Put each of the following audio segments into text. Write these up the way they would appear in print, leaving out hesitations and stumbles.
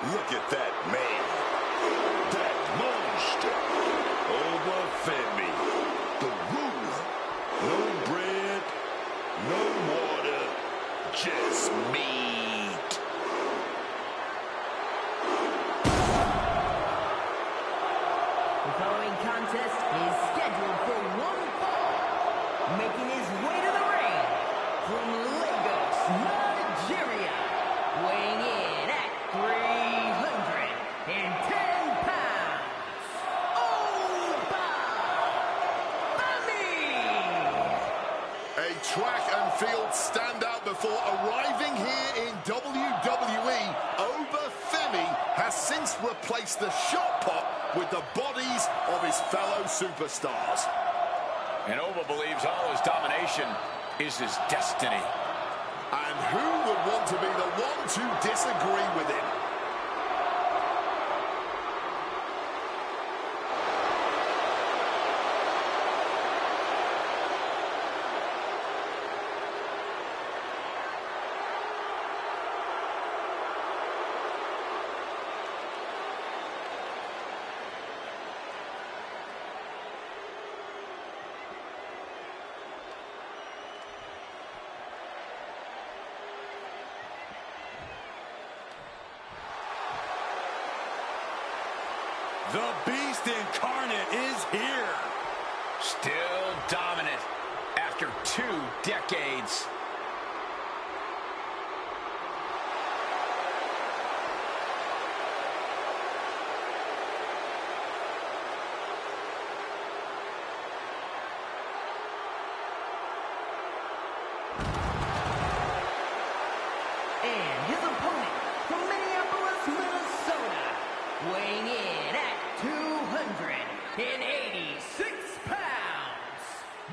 Look at that man. That monster. Obafemi. The ruler. No bread, no water, just meat. The following contest is scheduled for one fall. Making his way to the ring from Lagos, Nigeria. Weighing in at 310 pounds. A track and field standout before arriving here in WWE, Obafemi has since replaced the shot put with the bodies of his fellow superstars. And Oba believes all his domination is his destiny. And who would want to be the one to disagree with him? The Beast Incarnate is here. Still dominant after 2 decades. And his opponent from Minneapolis, Minnesota. Weighing in at 286 pounds,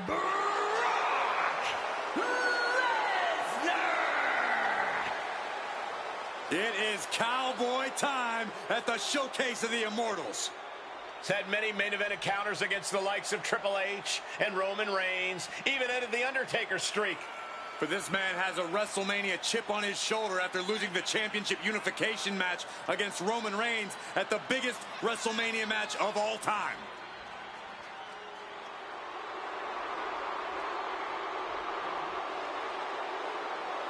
Brock Lesnar! It is cowboy time at the Showcase of the Immortals. He's had many main event encounters against the likes of Triple H and Roman Reigns, even ended the Undertaker streak. But this man has a WrestleMania chip on his shoulder after losing the championship unification match against Roman Reigns at the biggest WrestleMania match of all time.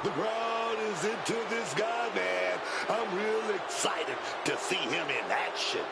The crowd is into this guy, man. I'm real excited to see him in action.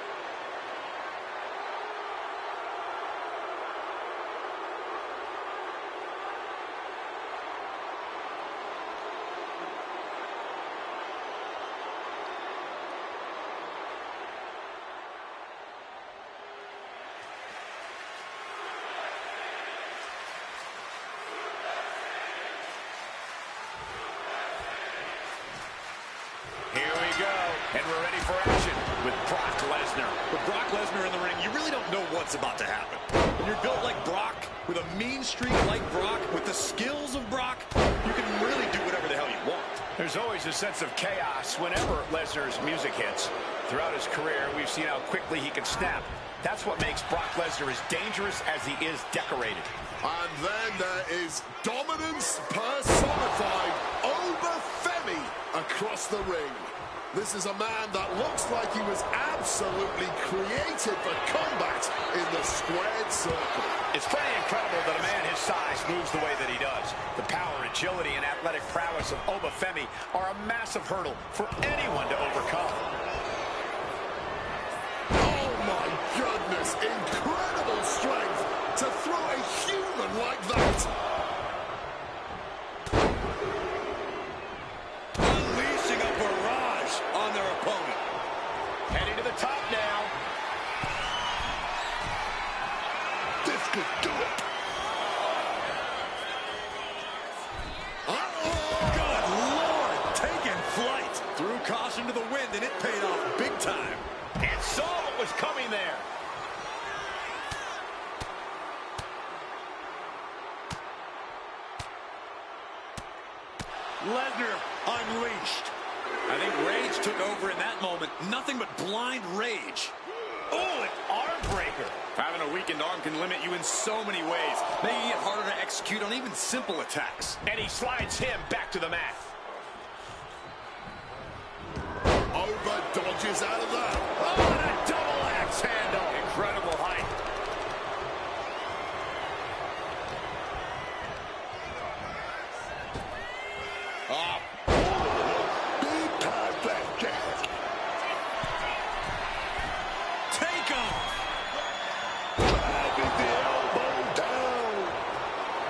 Here we go, and we're ready for action with Brock Lesnar. With Brock Lesnar in the ring, you really don't know what's about to happen. When you're built like Brock, with a mean streak like Brock, with the skills of Brock, you can really do whatever the hell you want. There's always a sense of chaos whenever Lesnar's music hits. Throughout his career, we've seen how quickly he can snap. That's what makes Brock Lesnar as dangerous as he is decorated. And then there is dominance personified, Obafemi across the ring. This is a man that looks like he was absolutely created for combat in the squared circle. It's pretty incredible that a man his size moves the way that he does. The power, agility, and athletic prowess of Obafemi are a massive hurdle for anyone to overcome. Oh my goodness, incredible strength to throw a human like that. Unleashing a barrage on their opponent. Heading to the top now. This could do it. Good Lord, taking flight. Threw caution to the wind, and it paid off big time. And saw what was coming there. Lesnar unleashed. I think rage took over in that moment. Nothing but blind rage. Oh, an arm breaker. Having a weakened arm can limit you in so many ways, making it harder to execute on even simple attacks. And he slides him back to the mat. Over dodges emerges out of that. Oh, and a double axe handle. Incredible height. Oh, big time fast jab. Take him. Driving the elbow down.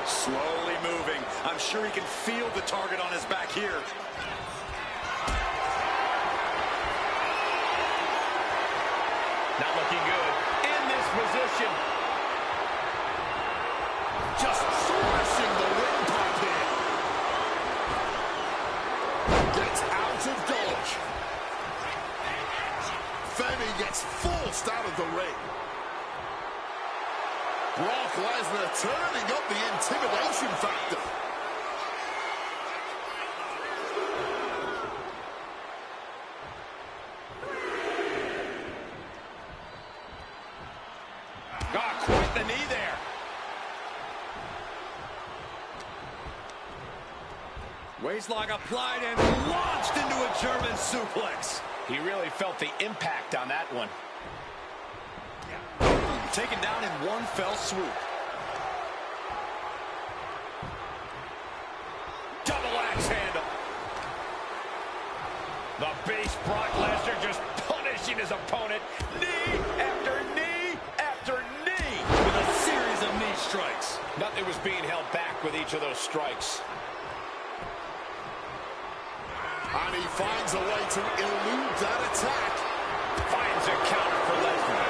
Slowly moving. I'm sure he can feel the target on his back here. Not looking good in this position. Just thrashing the windpipe here. Gets out of dodge. Femi gets forced out of the ring. Brock Lesnar turning up the intimidation factor. Ah, quite the knee there. Waistlock applied and launched into a German suplex. He really felt the impact on that one. Taken down in one fell swoop. Double axe handle. The beast Brock Lesnar just punishing his opponent. Knee after knee after knee. With a series of knee strikes. Nothing was being held back with each of those strikes. And he finds a way to elude that attack. Finds a counter for Lesnar.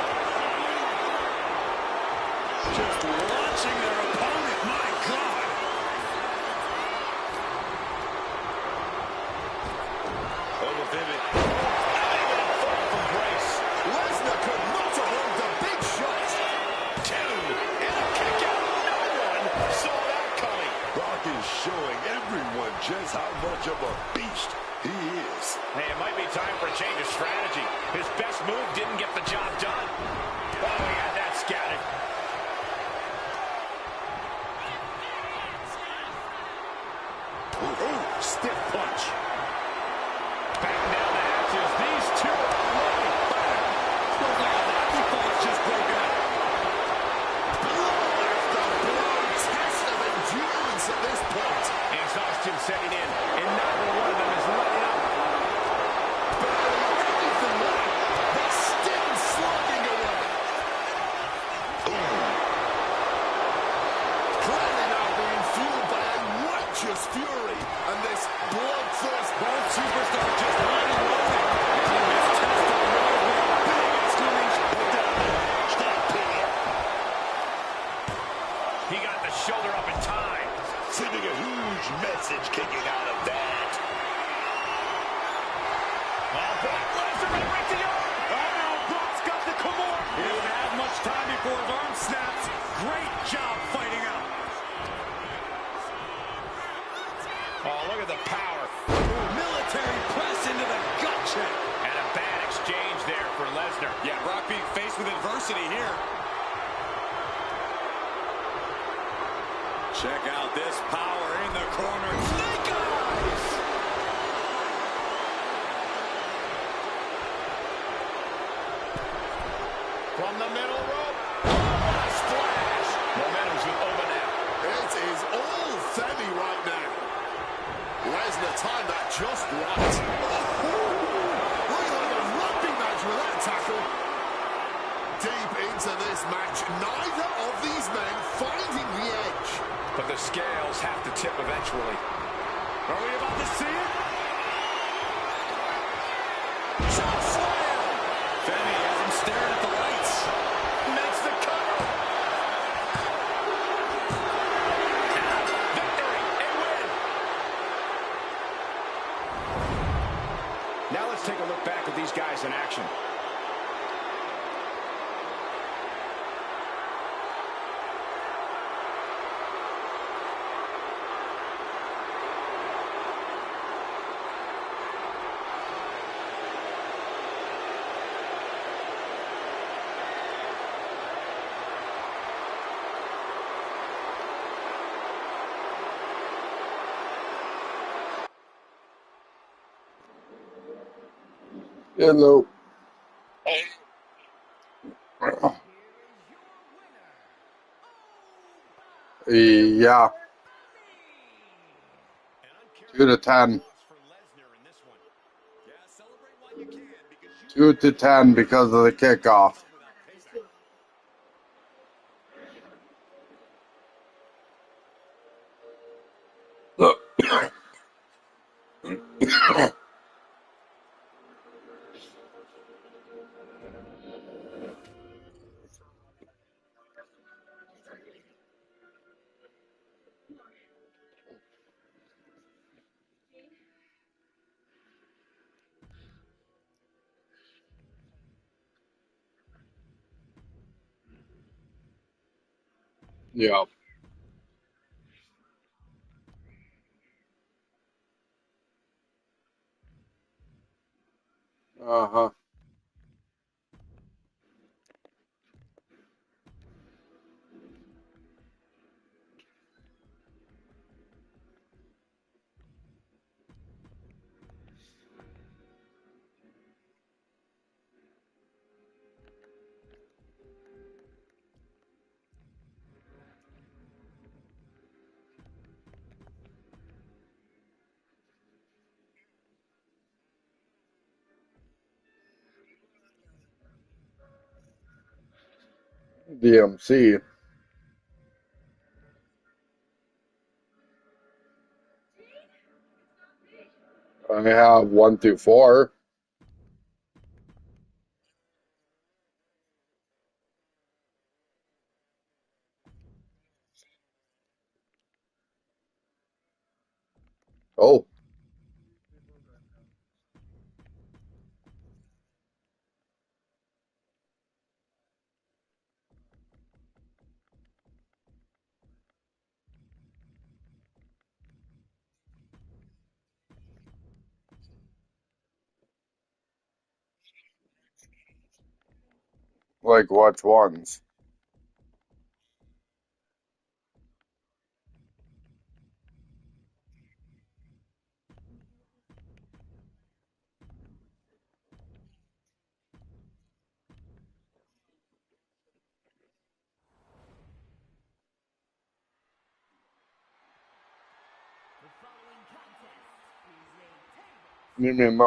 Just launching their opponent. My God. Over Femi. Able to fall from grace. Lesnar could not avoid the big shot. Two. And a kick out. No one saw that coming. Brock is showing everyone just how much of a beast he is. Hey, it might be time for a change of strategy. His best move didn't get the job done. Oh, he had that scouted. Ooh, stiff punch. Back down the hatches. These two are loading. Feels like a hockey fight's just broken out. Blow after blow. Test of endurance at this point. Exhaustion setting in, and neither one of them is letting up. Anything left. They're still slugging away. Clearly now being fueled by a righteous fury. And this bloodthirst. Both superstars just hiding nothing. And this test of right with a big exclamation point down there. Stop here. He got the shoulder up in time. Sending a huge message kicking out of that. Oh, Brock Lesnar right to the arm. Oh, now Brock's got the Kimura. He doesn't have much time before his arm snaps. Great job fighting out. Oh, look at the power. Military press into the gut check. And a bad exchange there for Lesnar. Yeah, Brock being faced with adversity here. Check out this power in the corner. Snake eyes! From the middle rope. Oh, a splash. Momentum's with Oba now. It is all Femi right now. Lesnar timed that just right. Looking like a rugby match with that tackle. Deep into this match, neither of these men finding the edge. But the scales have to tip eventually. Are we about to see it? Shot slam! Femi has him staring at the lights. Makes the cover. Victory and win. Now let's take a look back at these guys in action. Hello. Yeah, 2 to 10. 2 to 10 because of the kickoff. Yeah. Uh-huh. DMC. I have 1 through 4. Oh, like which ones? You mean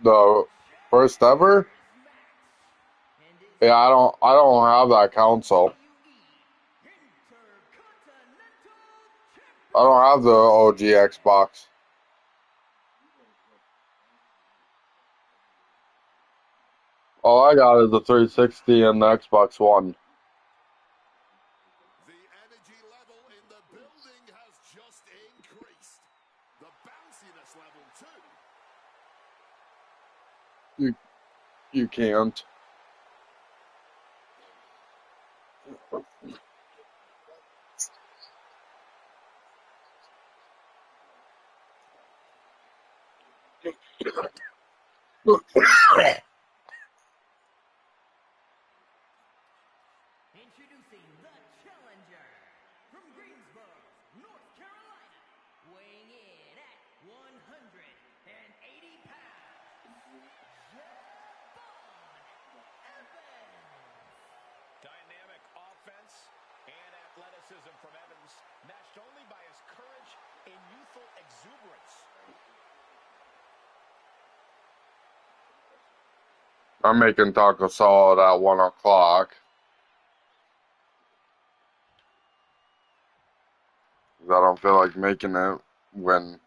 the first ever? Yeah, I don't have that console. I don't have the OG Xbox. All I got is the 360 and the Xbox One. The energy level in the building has just increased. The bounciness level, too. You can't. Introducing the challenger from Greensboro, North Carolina, weighing in at 180 pounds, Dynamic offense and athleticism from Evans, matched only by his courage and youthful exuberance. I'm making taco salad at 1 o'clock. I don't feel like making it when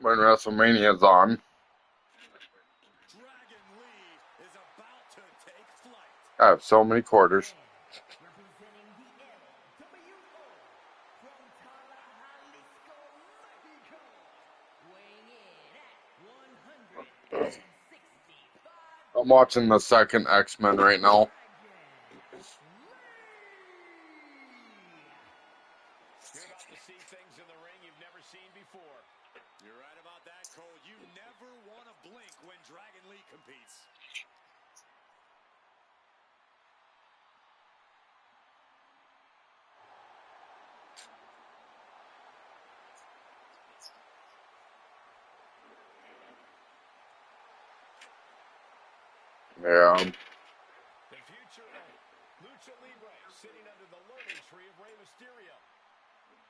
WrestleMania's on. Dragon Lee is about to take flight. I have so many quarters. representing the LWO from Jalisco, Mexico, weighing in at 165 I'm watching the second X-Men right now. You're about to see things in the ring you've never seen before. You're right about that, Cole. You never want to blink when Dragon Lee competes. Yeah. The future of Lucha Libre sitting under the learning tree of Rey Mysterio.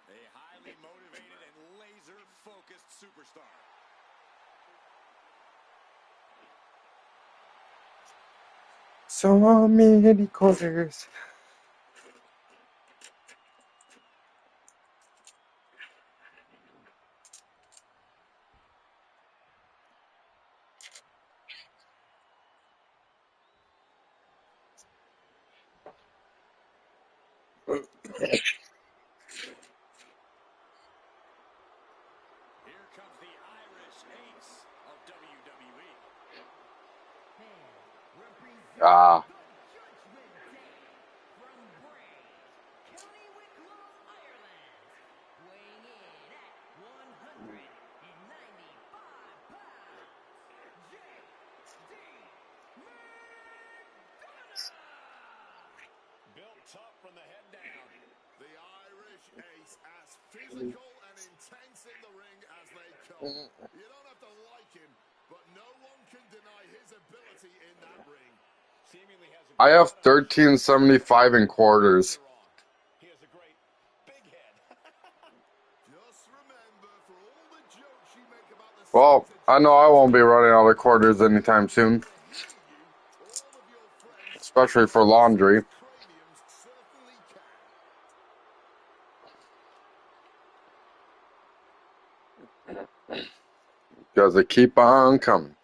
A highly motivated and laser-focused superstar. So many quarters. Here comes the Irish ace of WWE. And representing Ah. the Judgment Day from Bray, County Wicklow, Ireland, weighing in at 195 pounds, J.D. McDonough! Built tough from the head down. The Irish ace as physical and intense in the ring as they come. You don't have to like him, but no one can deny his ability in that ring. Seemingly has a I have 1375 in quarters. He has a great big head. Just remember, for all the jokes you make about the Well, I know I won't be running out of quarters anytime soon, all of your friends especially for laundry. craniums certainly can. Because they keep on coming.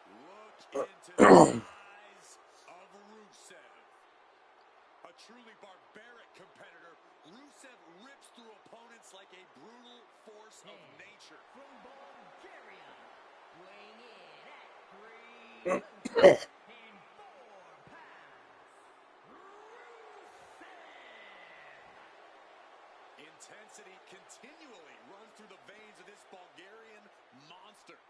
Look into the eyes of Rusev. A truly barbaric competitor, Rusev rips through opponents like a brutal force of nature. From Bulgaria, weighing in at 304 pounds, Rusev! Intensity continually runs through the veins of this Bulgarian monster.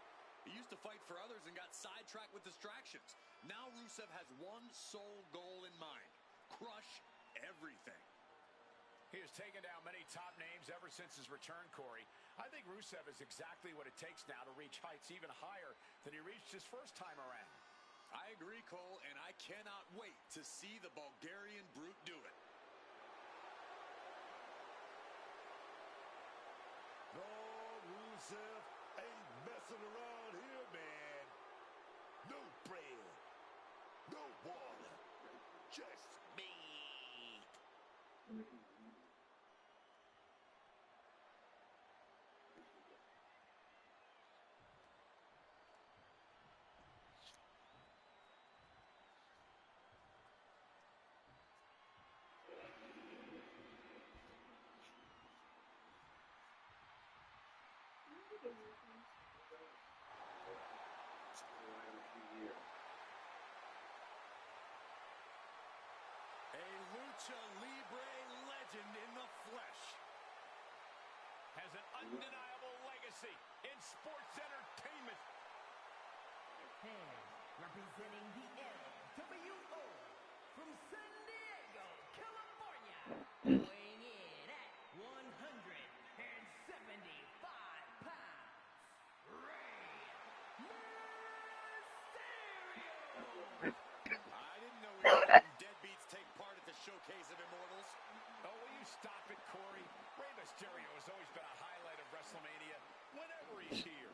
He used to fight for others and got sidetracked with distractions. Now Rusev has one sole goal in mind: crush everything. He has taken down many top names ever since his return, Corey. I think Rusev is exactly what it takes now to reach heights even higher than he reached his first time around. I agree, Cole, and I cannot wait to see the Bulgarian brute do it. No, Rusev ain't messing around here, man. No bread, no water, just meat. A Lucha Libre legend in the flesh. Has an undeniable legacy in sports entertainment. And representing the LWO from San Diego, California, weighing in at 175 pounds, Rey Mysterio! I didn't know we were letting deadbeats take part at the Showcase of Immortals. Oh, will you stop it, Corey? Rey Mysterio has always been a highlight of Wrestlemania whenever he's here.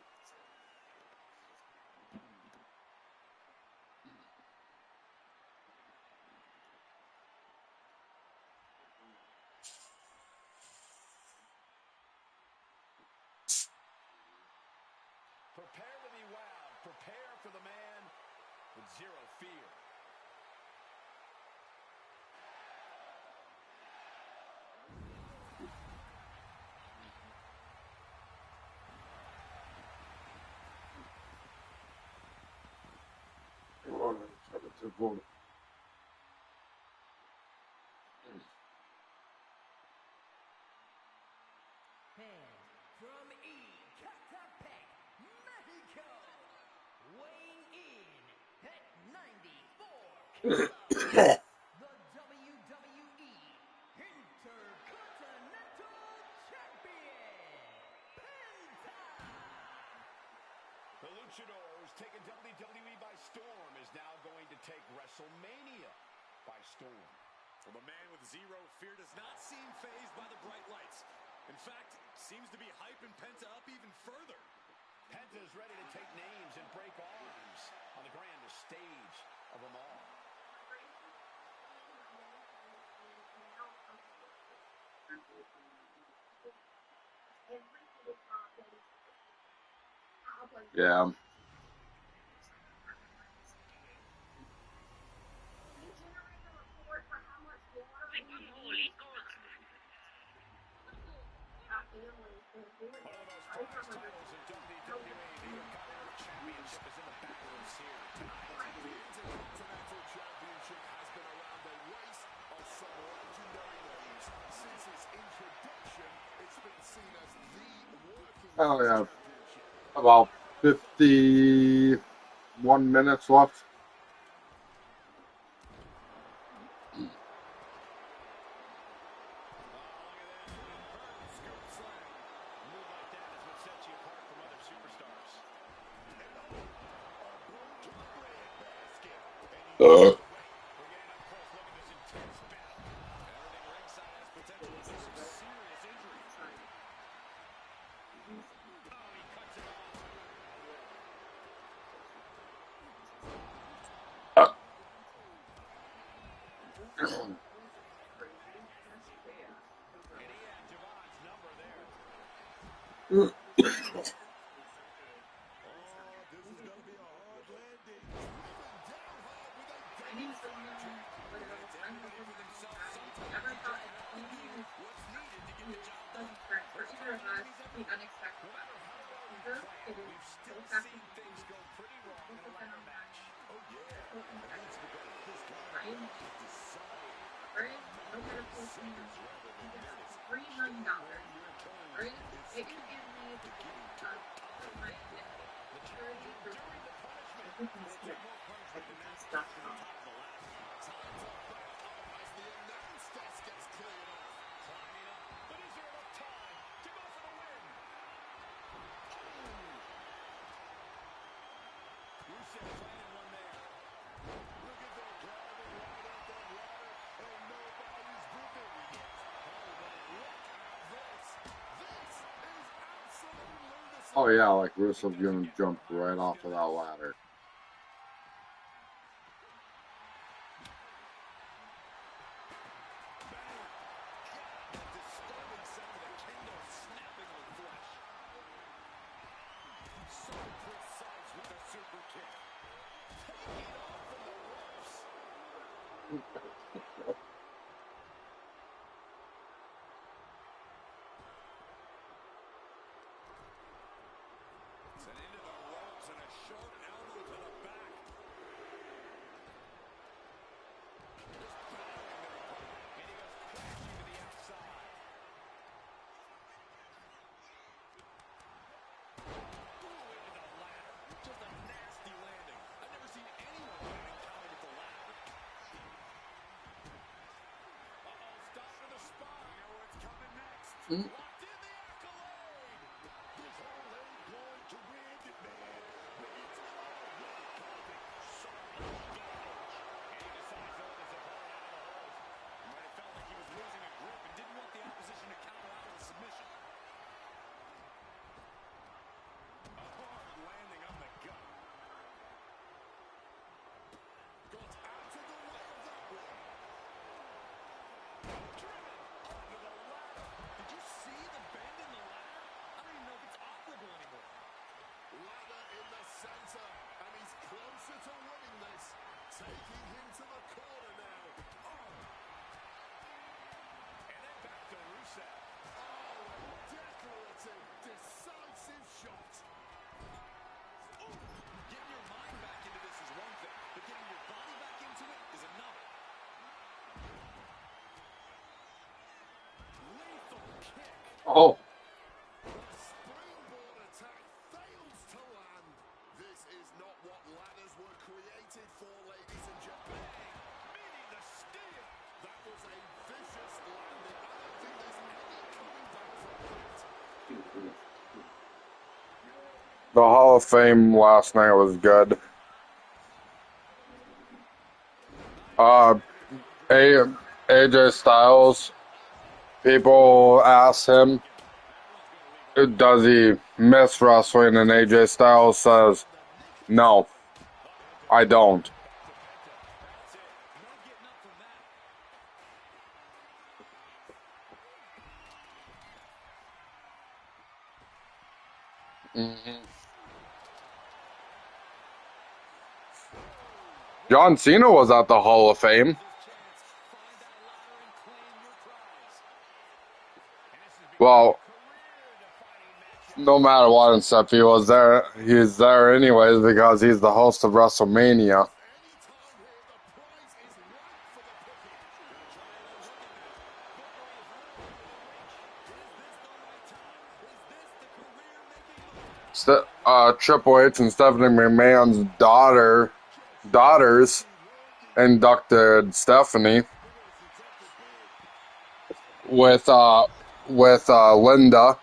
Prepare to be wowed. Prepare for the man with zero fear. vote. And from Ecatepec, Mexico, weighing in at 94 kilograms, the WWE Intercontinental Champion, Penta. The Luchadors taking WWE by storm is now going to take WrestleMania by storm. Well, the man with zero fear does not seem fazed by the bright lights. In fact, seems to be hyping Penta up even further. Penta is ready to take names and break arms on the grandest stage of them all. Yeah. One of the most prized titles in WWE, the Intercontinental Championship, is in the back rooms here tonight. The Intercontinental Championship has been around the waist of some legendary names. Since its introduction, it's been seen as the working Oh yeah. championship. About 51 minutes left. Oh yeah, like Rusev's gonna jump right off of that ladder. Oh. Springboard attack fails to land. This is not what ladders were created for, ladies and gentlemen. Meeting the steel. That was a vicious landing. I don't think there's any coming back from that. The Hall of Fame last night was good. AJ Styles, people ask him, does he miss wrestling? And AJ Styles says, no, I don't. John Cena was at the Hall of Fame. Well, no matter what, and stuff, he was there. He's there anyways because he's the host of WrestleMania. Triple H and Stephanie McMahon's daughters inducted Stephanie with Linda.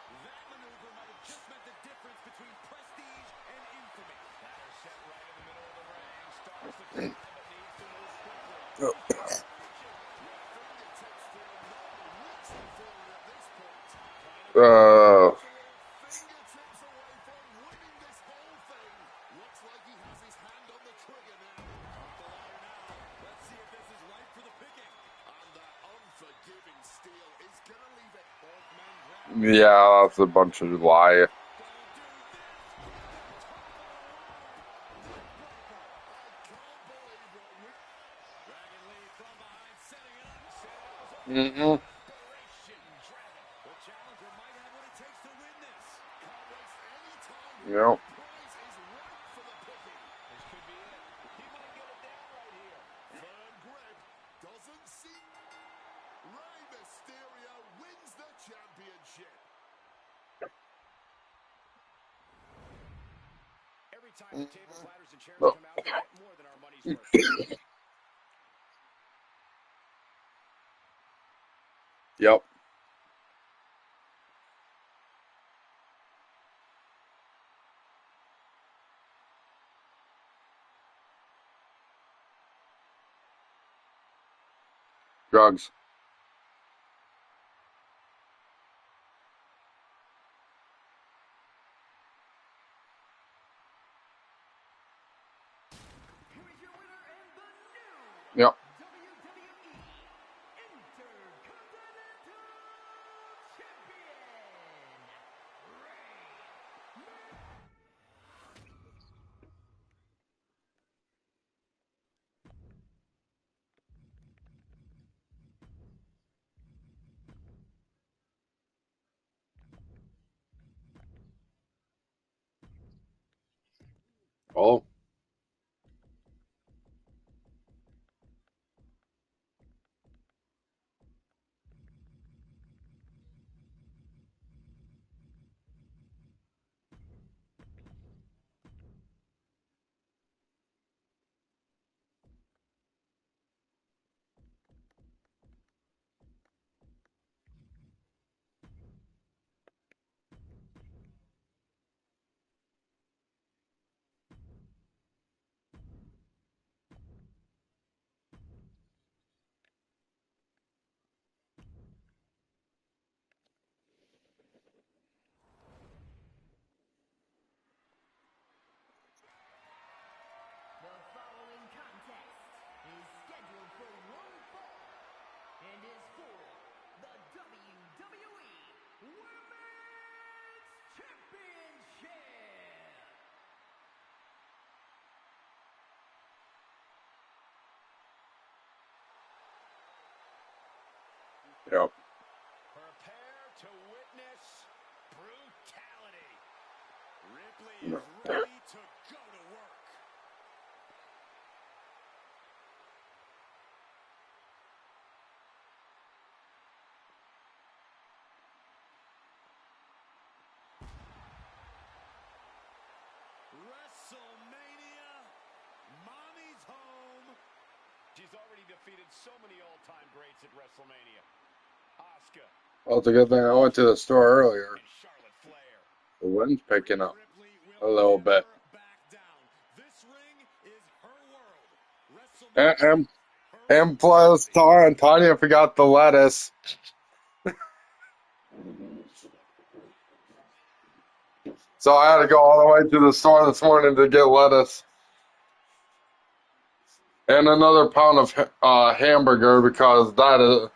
Yeah, that's a bunch of lie. Yep. Every time the tables, ladders, and chairs come out, we get more than our money's worth. Yep. Drugs. Yep. Oh. The following contest is scheduled for one fall and is for the WWE Women's Championship. Yep. Prepare to witness brutality. Ripley is ready to go to work. already defeated so many all-time greats at Wrestlemania. Asuka. Well, it's a good thing I went to the store earlier. And Charlotte Flair. The wind's picking up Ripley a will little bit. never back down. This ring is her world. And, WrestleMania, and, her and plus, Tanya forgot the lettuce. So I had to go all the way to the store this morning to get lettuce. And another pound of hamburger because that is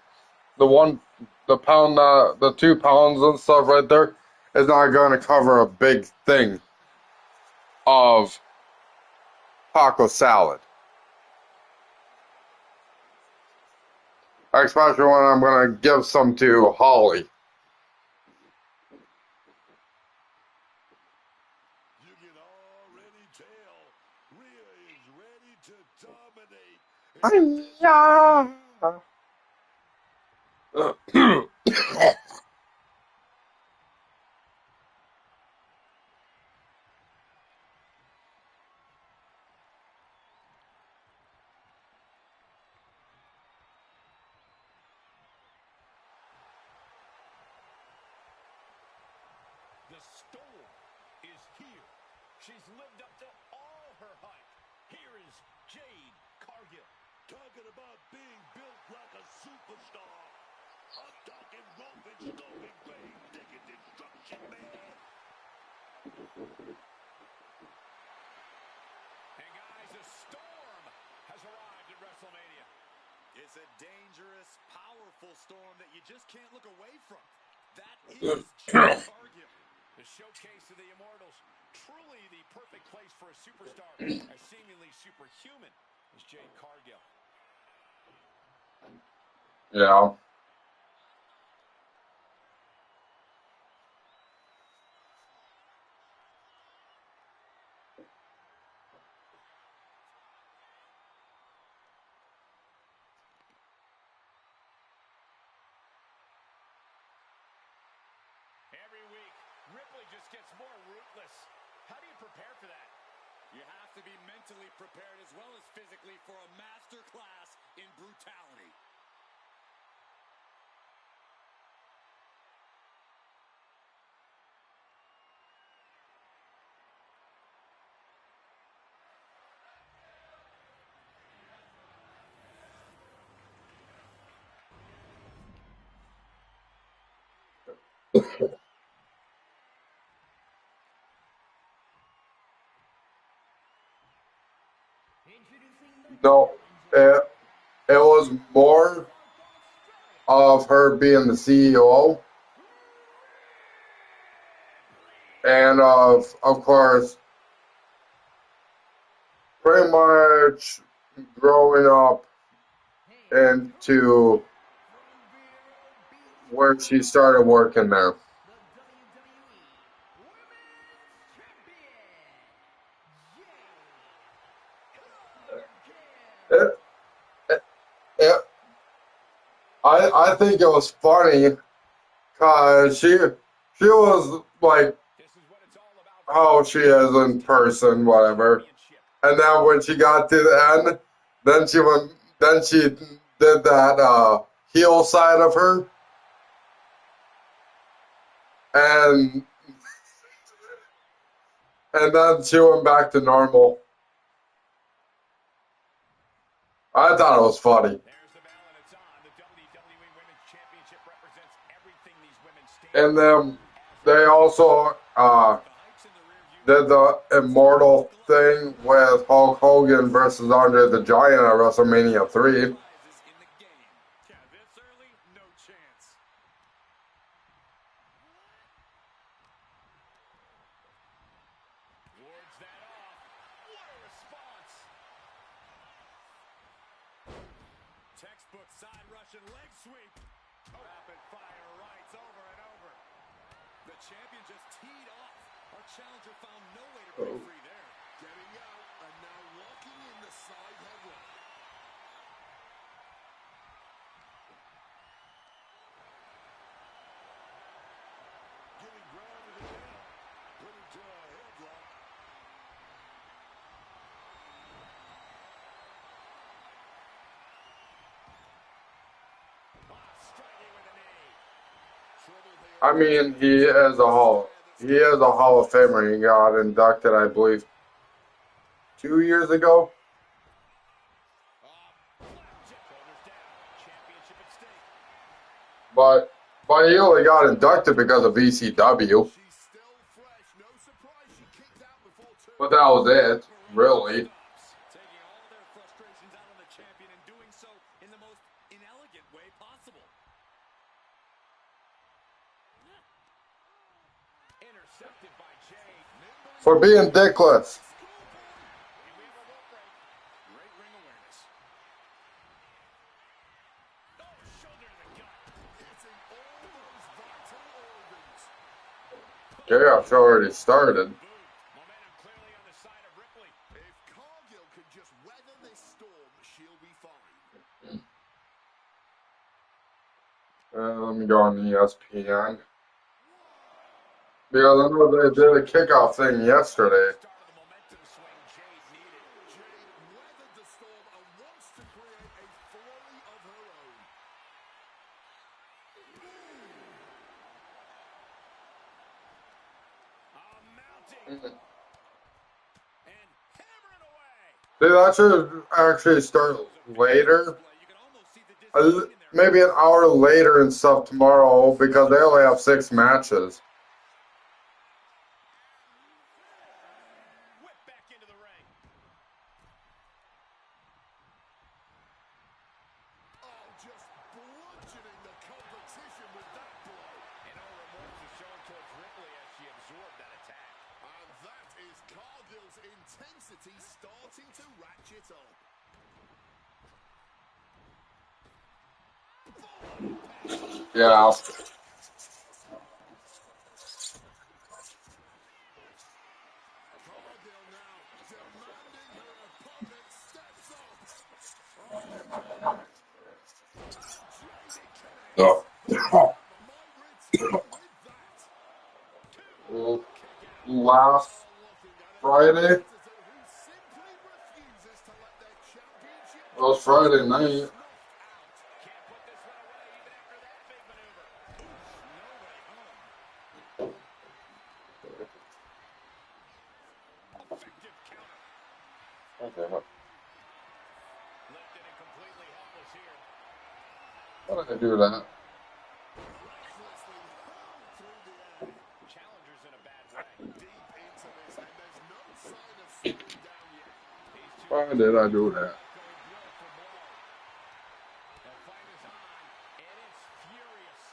the 2 pounds and stuff right there is not going to cover a big thing of taco salad. Especially when I'm going to give some to Holly. You can already tell Rhea is ready to dominate. The storm is here. She's lived up to all her hype. Here is Jade Cargill. Talking about being built like a superstar. I'm talking rope and stomping, grave digging destruction, man. And guys, a storm has arrived at WrestleMania. It's a dangerous, powerful storm that you just can't look away from. That is Jade Cargill. The showcase of the Immortals. Truly the perfect place for a superstar as seemingly superhuman as Jade Cargill. Yeah. Every week, Ripley just gets more ruthless. How do you prepare for that? You have to be mentally prepared as well as physically for a master class in brutality. No, it was more of her being the CEO and of course, pretty much growing up into where she started working there. It, it, I think it was funny because she was like how she is in person, whatever. And then when she got to the end, then she did that heel side of her, and then she went back to normal. I thought it was funny. There's the bell and it's on. The WWE Women's Championship represents everything these women stand And then they also did the immortal thing with Hulk Hogan versus Andre the Giant at WrestleMania 3. In the game. Yeah, this early, no chance. wards that off. What a response. Textbook side Russian leg sweep. Rapid fire rights over and over. The champion just teed off. Our challenger found no way to break free there. Getting out and now locking in the side headlock. Getting grounded again. Put into a headlock. I mean, he is a Hall of Famer. He got inducted, I believe, 2 years ago. But he only got inducted because of ECW. But that was it, really. Taking all their frustrations out on the champion and doing so in the most inelegant way possible. Intercepted by Jay. For being dickless. Great ring awareness. Oh, shoulder to the gut. Hitting all those vital organs. Chaos already started. Momentum clearly on the side of Ripley. If Cargill can just weather this storm, she'll be fine. Let me go on ESPN. Because I know they did a kickoff thing yesterday. Start of the momentum swing Jade needed. Jade weathered the storm and wants to create a flurry of her own. Mounting. And hammering away. See, that should actually start later. Maybe an hour later and stuff tomorrow because they only have 6 matches. Whip back into the ring. Oh, just bludgeoning the competition with that blow. And no remorse is shown towards Ripley as she absorbed that attack. And that is Cargill's intensity starting to ratchet up. Yeah. Cargill now demanding her opponent steps up. Oh. Might return with that. Last Friday. Who simply refuses to let their championship It was Friday night. knocked out. Can't put this one away even after that big maneuver. No way home. Effective counter. Okay. Lifted and completely helpless here. Why did I do that? Recklessly hurled through the air. Challenger's in a bad way. Deep into this, and there's no sign of slowing down yet. Why did I do that? Going blow for blow. The fight is on. It is furious.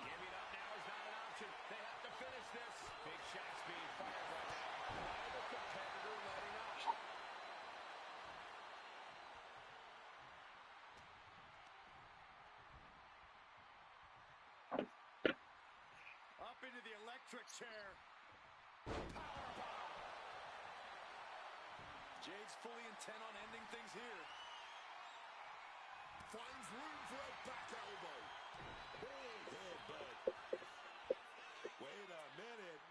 Giving up now is not an option. They have to finish this. Big shots being fired right now. Neither competitor letting up. Up into the electric chair. Powerbomb. Jade's fully intent on ending things here. Finds room for a back elbow. Wait a minute.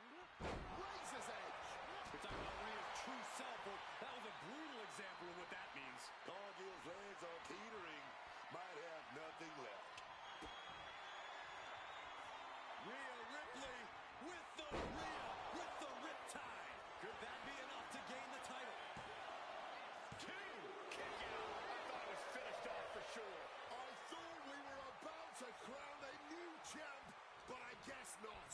Razor's edge. We're talking about Rhea's true self. Well, that was a brutal example of what that means. Cargill's legs are teetering. Might have nothing left. Rhea Ripley with the riptide. Could that be enough to gain the title? 2. Kick out. I thought it was finished off for sure. I thought we were about to crown a new champ, but I guess not.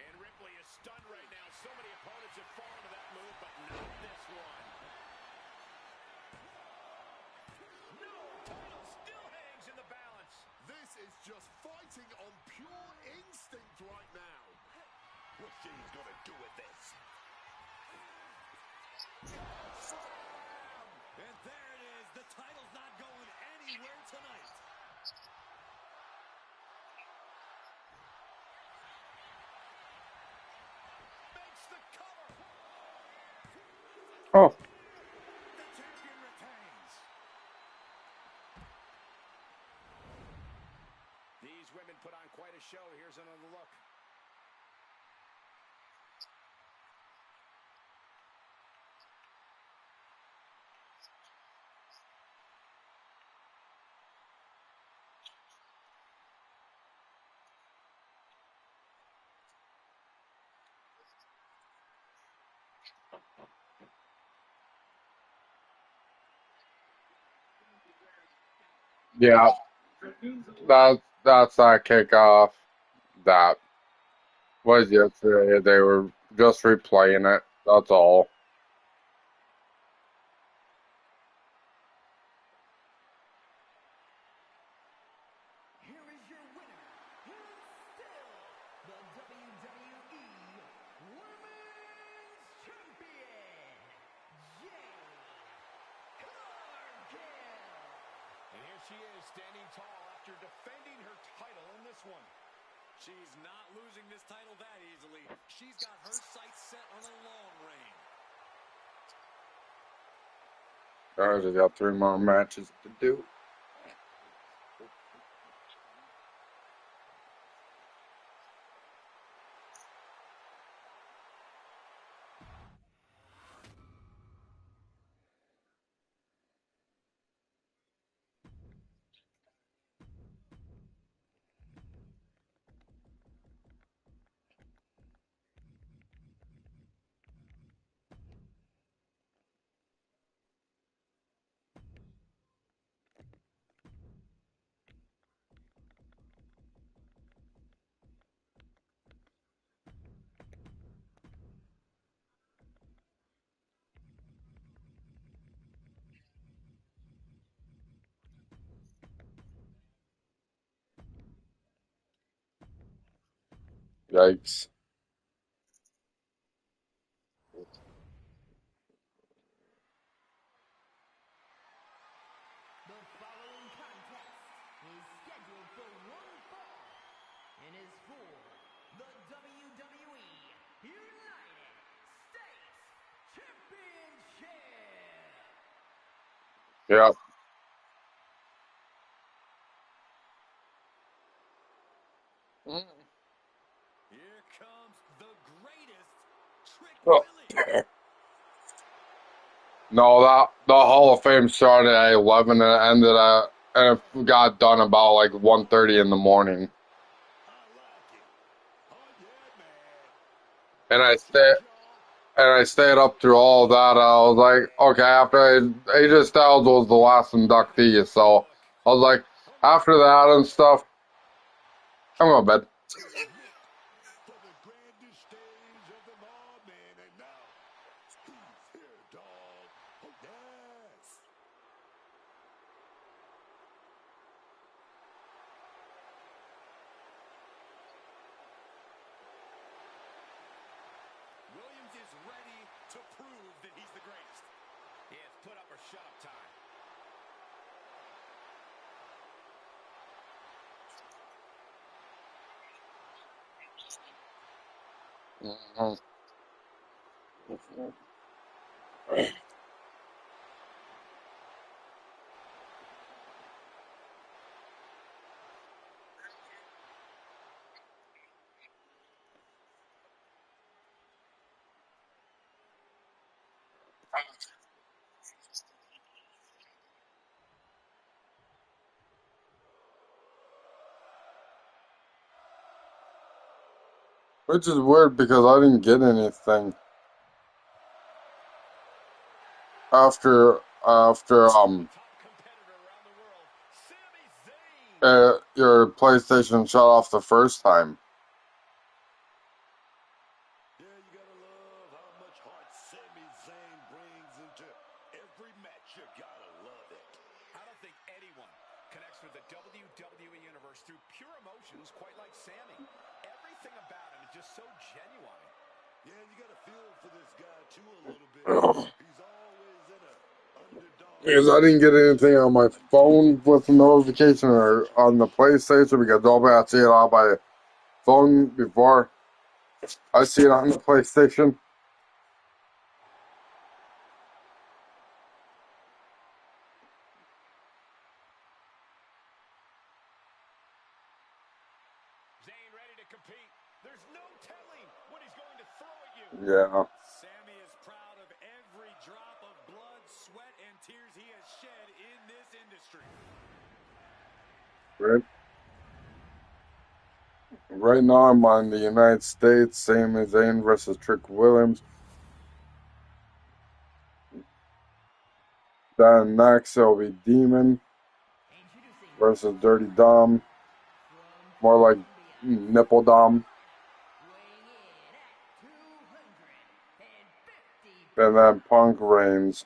And Ripley is stunned right now. So many opponents have fallen to that move, but not this one. No, title still hangs in the balance. This is just fighting on pure instinct right now. What's James gonna do with this? And there it is. The title's not going anywhere tonight. Makes the cover. Oh. The champion retains. These women put on quite a show. Here's another look. Yeah, that's that kickoff that was yesterday. They were just replaying it. That's all. Here is your winner, and still the WWE Women's Champion, Jade Cargill. And here she is, standing tall after defending her title in this one. She's not losing this title that easily. She's got her sights set on a long reign. I just got 3 more matches to do. Yikes. The following contest is scheduled for one fall and is for the WWE United States Championship. Yep. Here comes the greatest, Trick Oh. Willie. No, the Hall of Fame started at 11 and it ended at and it got done about like 1:30 in the morning. I like it. Oh, yeah, man. And I That's stayed it, y'all. and I stayed up through all of that. I was like, okay, after AJ Styles was the last inductee, so I was like, after that and stuff, I'm going to bed. For the grandest stage of them all, man. And now, he's here, dog. Oh, yes. Williams is ready to prove that he's the greatest. It's put up or shut up time. Mhm. Which is weird because I didn't get anything after Top competitor around the world, Sami Zayn. your PlayStation shut off the first time. Yeah, you gotta love how much heart Sami Zayn brings into every match. You gotta love it. I don't think anyone connects with the WWE Universe through pure emotions quite like Sami. Everything about him is just so genuine. Yeah, you gotta feel for this guy too a little bit. He's always in a underdog. Because I didn't get anything on my phone with a notification or on the PlayStation because normally I see it on my phone before I see it on the PlayStation. Zayn ready to compete. There's no telling what he's going to throw at you. Yeah. Sami is proud of every drop of blood, sweat, and tears he has shed in this industry. Right. Right now I'm on the United States, Sami Zayn versus Trick Williams. Then next it'll be Demon versus Dirty Dom. More like Nipple Dom. And then Punk Reigns.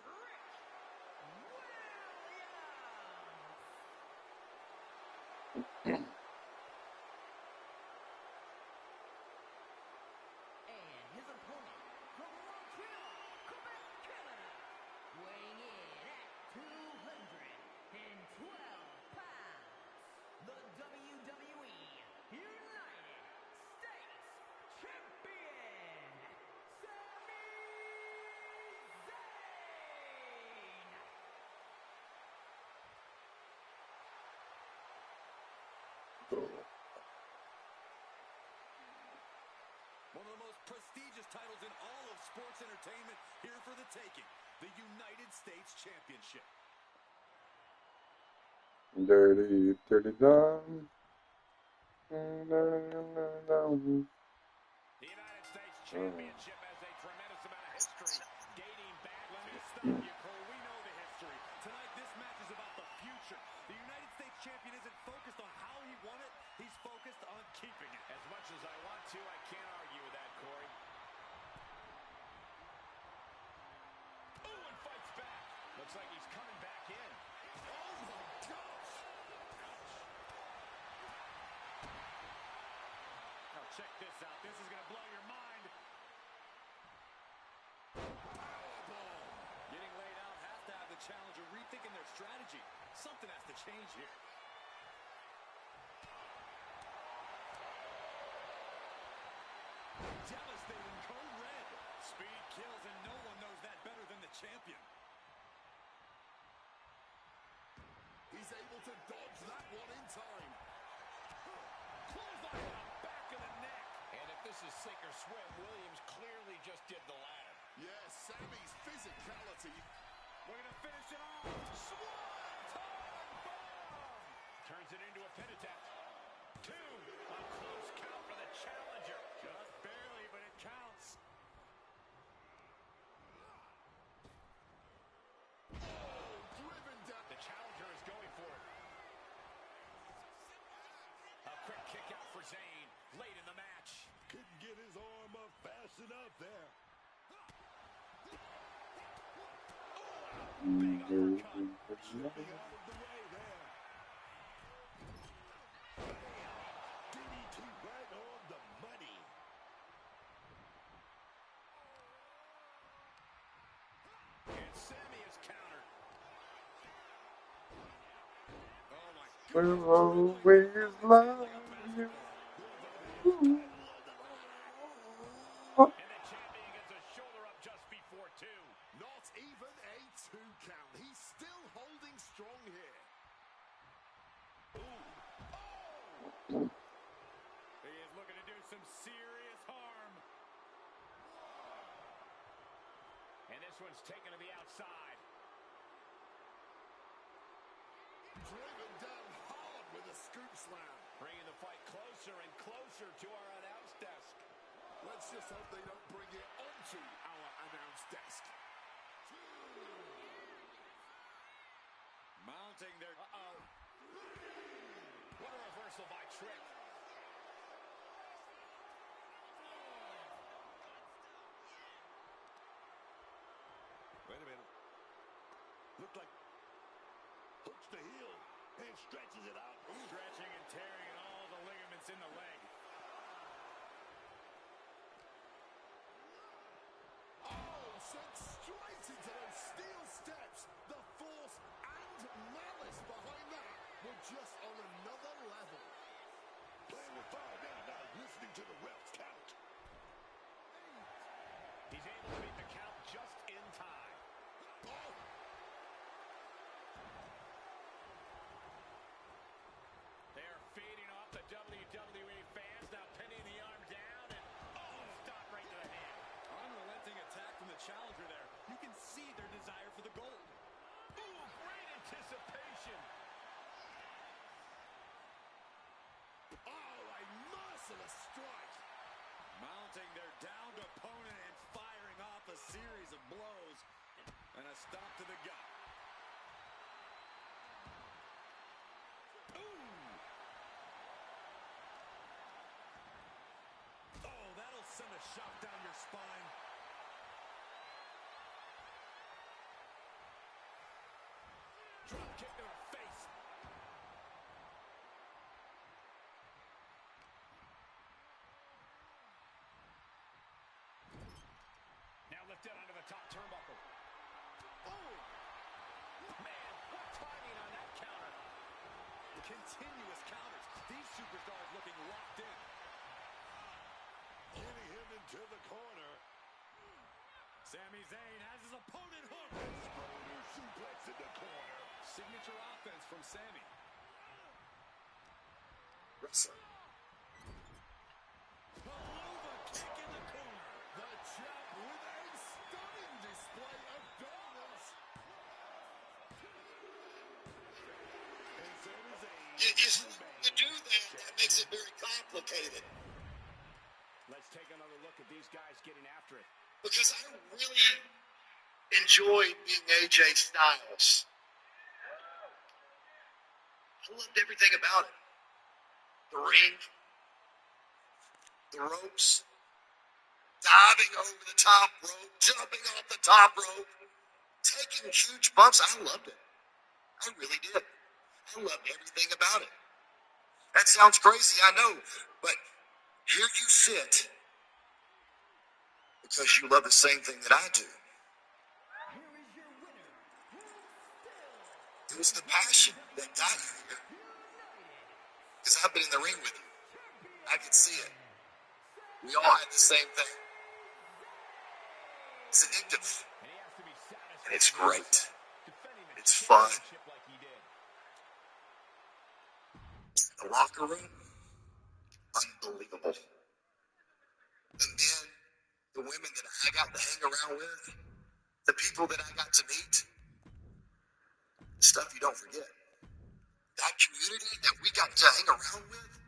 One of the most prestigious titles in all of sports entertainment here for the taking. The United States Championship. Dirty Dom. The United States Championship has a tremendous amount of history dating back. Let me stop you, Cole. We know the history. Tonight, this match is about the future. The United States Champion isn't focused on how he won it. He's focused on keeping it. As much as I want to, I can't argue with that, Corey. Oh, and fights back. Looks like he's coming back in. Oh, my gosh. Now check this out. This is going to blow your mind. Powerball. Getting laid out has to have the challenger rethinking their strategy. Something has to change here. Devastating code red. Speed kills, and no one knows that better than the champion. He's able to dodge that one in time. Clothesline on the back of the neck. And if this is sink or swim, Williams clearly just did the latter. Yes, Sammy's physicality. Looking to finish it off. Swanton bomb. Turns it into a pin attempt. 2. A close count for the challenger. Just barely, but it counts. Oh, driven down. The challenger is going for it. A quick kick out for Zayn late in the match. Couldn't get his arm up fast enough there. Big uppercut. Slipping out of the way there. DDT right on the money. And Sammy is countered. Oh my We'll goodness. always love you. And the champion gets a shoulder up just before 2. Not even a 2 count. He's still holding strong here. Ooh. Oh! He is looking to do some serious harm. And this one's taken to the outside. Driven down hard with a scoop slam. Bringing the fight closer and closer to our announce desk. Let's just hope they don't bring it onto our announce desk. Mounting their... Uh-oh. What a reversal by Trick. Wait a minute. Looked like hooks the heel and stretches it out. Stretching and tearing at all the ligaments in the leg. Oh, sent straight into those steel steps. The force and malice behind that were just on another level. Playing with fire now, not listening to the ref's count. He's able to beat the count just in time. Oh. They're feeding off the WWE fans, now pinning the arm down, and stop right to the hand. Unrelenting attack from the challenger there. You can see their desire for the gold. Ooh, great anticipation. Oh, a merciless strike. Mounting their downed opponent and firing off a series of blows. And a stop to the gut. shot down your spine. Drop kick to the face. Now lifted onto the top turnbuckle. Oh! Man, what timing on that counter. Continuous counters. These superstars looking locked in. Getting him into the corner. Sami Zayn has his opponent hooked. Spider suplex in the corner. Signature offense from Sami. Wrestling. Palova kick in the corner. The champ with a stunning display of dominance. And Sami Zayn You do that makes it very complicated. Let's take another look at these guys getting after it. Because I really enjoyed being AJ Styles. I loved everything about it. The ring, the ropes, diving over the top rope, jumping off the top rope, taking huge bumps. I loved it. I really did. I loved everything about it. That sounds crazy, I know, but here you sit because you love the same thing that I do. It was the passion that got you here. Because I've been in the ring with you. I could see it. We all had the same thing. It's addictive. And it's great. It's fun. The locker room, unbelievable. And then the women that I got to hang around with, the people that I got to meet, stuff you don't forget. That community that we got to hang around with,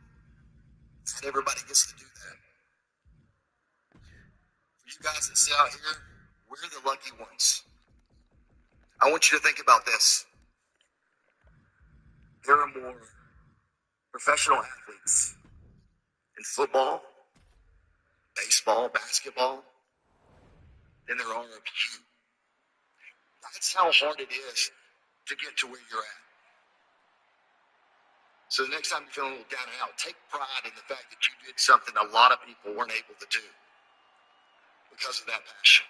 not everybody gets to do that. For you guys that sit out here, we're the lucky ones. I want you to think about this. There are more professional athletes in football, baseball, basketball, than there are of you. That's how hard it is to get to where you're at. So the next time you're feeling a little down and out, take pride in the fact that you did something a lot of people weren't able to do because of that passion.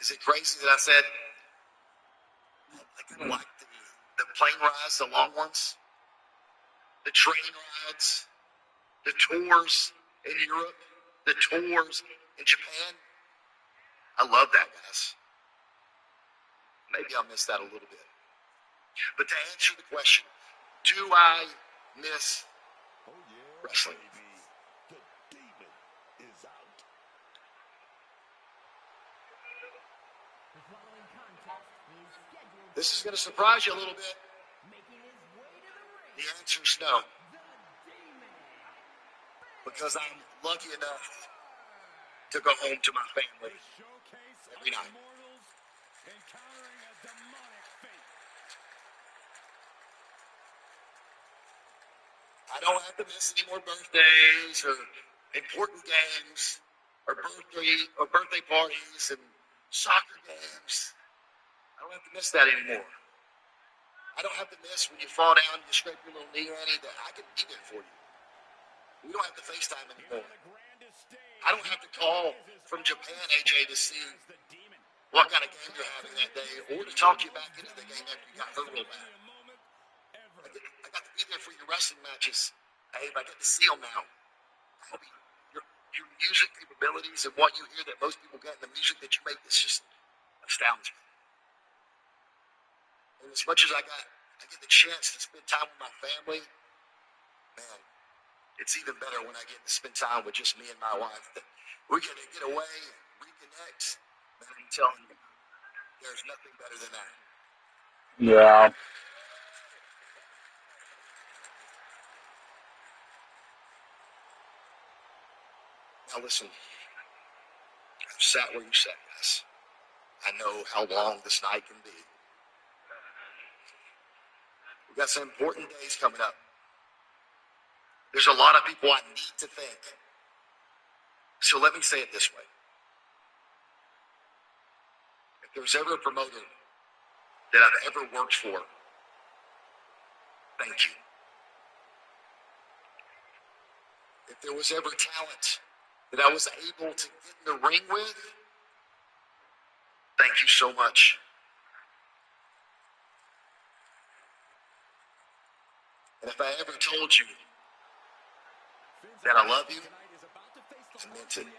Is it crazy that I said I kind of like the plane rides, the long ones, the train rides, the tours in Europe, the tours in Japan? I love that, guys. Maybe I'll miss that a little bit. But to answer the question, do I miss wrestling? Baby. The demon is out. The following contest is scheduled This is going to surprise you a little bit. making his way to the ring. The answer's no. The Demon. Because I'm lucky enough to go home to my family Showcase every of night. immortals encountering a demonic fate. I don't have to miss any more birthdays or important games or birthday parties and soccer games. I don't have to miss that anymore. I don't have to miss when you fall down and you scrape your little knee or anything. I can be there for you. We don't have to FaceTime anymore. I don't have to call from Japan, AJ, to see what kind of game you're having that day or to talk you back into the game after you got hurt real bad. I got to be there for your wrestling matches. Abe, I get to see them now. Your music capabilities and what you hear that most people get in the music that you make, this just astounds me. And as much as I get the chance to spend time with my family, man, it's even better when I get to spend time with just me and my wife. That we get to get away and reconnect. Man, I'm telling you, there's nothing better than that. Yeah. Now listen, I've sat where you sat, guys. I know how long this night can be. We We've got some important days coming up. There's a lot of people I need to thank. So let me say it this way. If there's ever a promoter that I've ever worked for, thank you. If there was ever talent that I was able to get in the ring with, thank you so much. And if I ever told you that I love you, I meant it. And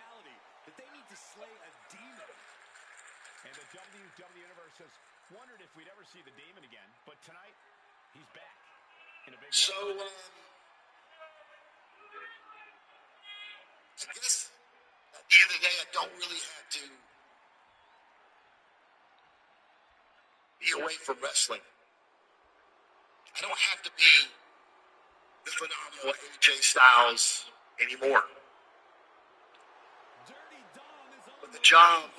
the WWE Universe has wondered if we'd ever see the Demon again, but tonight, he's back in a big way. So, I guess at the end of the day, I don't really have to be away from wrestling. I don't have to be the phenomenal AJ Styles anymore. But the job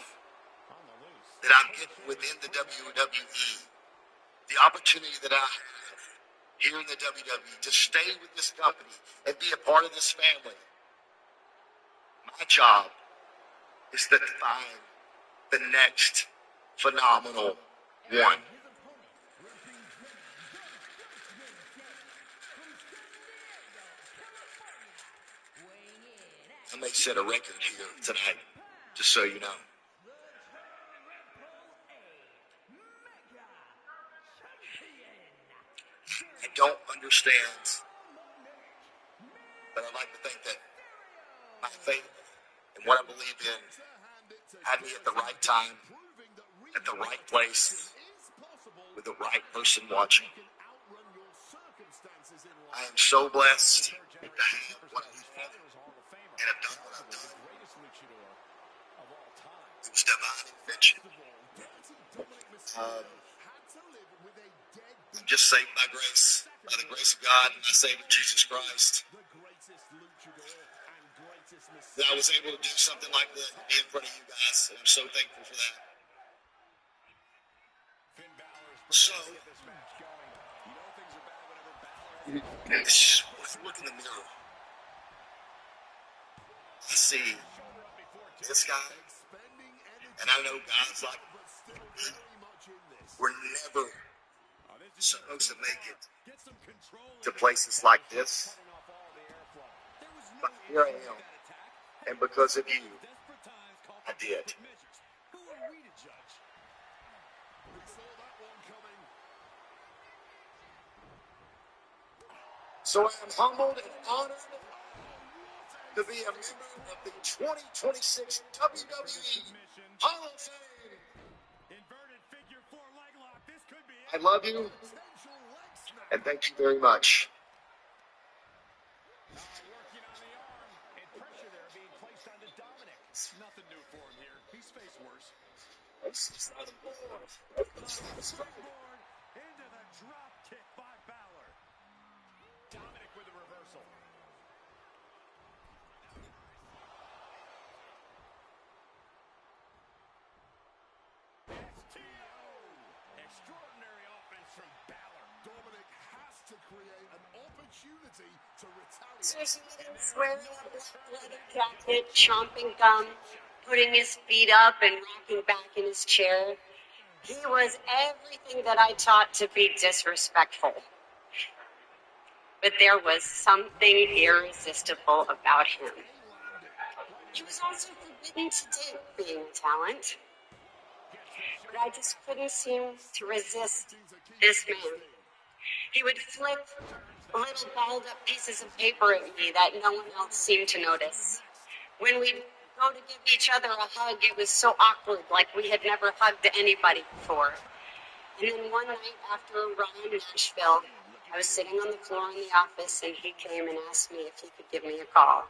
that I'm getting within the WWE, the opportunity that I have here in the WWE to stay with this company and be a part of this family, my job is to find the next phenomenal one. I may set a record here tonight, just so you know. I don't understand, but I'd like to think that my faith and what I believe in had me at the right time, at the right place, with the right person watching. I am so blessed to have what I have and have done what I've done. It was divine invention. I'm just saved by grace, by the grace of God and my Savior Jesus Christ. That I was able to do something like this and be in front of you guys, and I'm so thankful for that. So, it's just, when I look in the mirror, I see this guy, and I know guys like me were never supposed to make it to places like this. But here I am, and because of you, I did. So I am humbled and honored to be a member of the 2026 WWE Hall of Fame. I love you, and thank you very much. Nothing new for him here. He's faced worse. Into the drop kick by Balor. Dominic with the reversal. Extraordinary offense from Balor. Dominic has to create an opportunity to retaliate. Seriously, wearing a black leather jacket, chomping gum, putting his feet up and rocking back in his chair. He was everything that I taught to be disrespectful. But there was something irresistible about him. He was also forbidden to date being a talent. But I just couldn't seem to resist this man. He would flick little balled up pieces of paper at me that no one else seemed to notice. When we'd go to give each other a hug, it was so awkward, like we had never hugged anybody before. And then one night after a run in Nashville, I was sitting on the floor in the office, and he came and asked me if he could give me a call,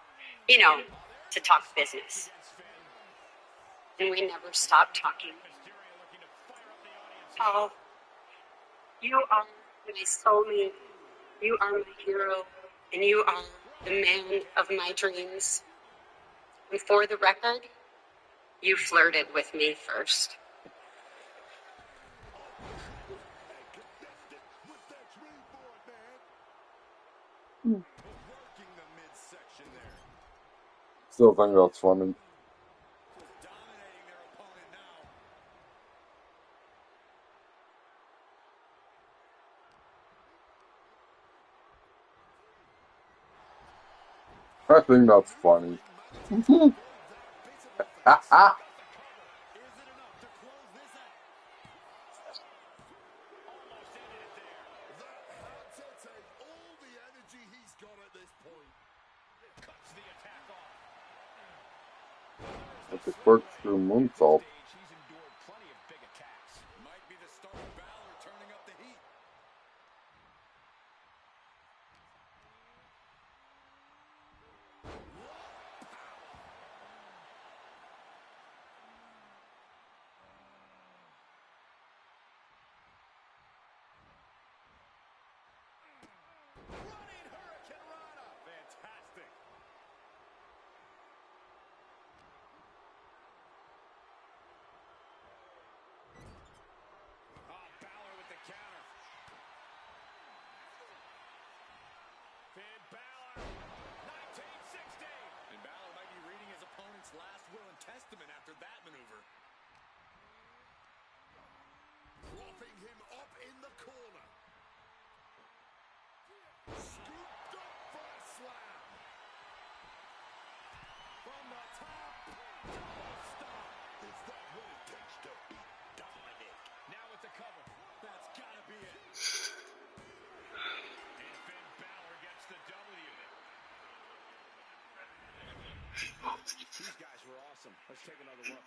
you know, to talk business. And we never stopped talking. Paul, you are my soulmate. You are my hero, and you are the man of my dreams. And for the record, you flirted with me first. Working the midsection there. Still think that's funny. Just dominating their opponent now. I think that's funny. Ha Is it enough to close this out? Almost ended it there. That had to take all the energy he's got at this point. Cuts the attack off. With the corkscrew moonsault. He's endured plenty of big attacks. Might be the start of Balor turning up the heat. Running Hurricane Rana. Fantastic. Balor with the counter. Finn Balor. 1916. And Balor might be reading his opponent's last will and testament after that maneuver. Propping him up in the corner. Scooped up for a slam. From the top. Double stomp. Is that what it takes to beat Dominic? Now with the cover. That's gotta be it. And Finn Balor gets the W. These guys were awesome. Let's take another look.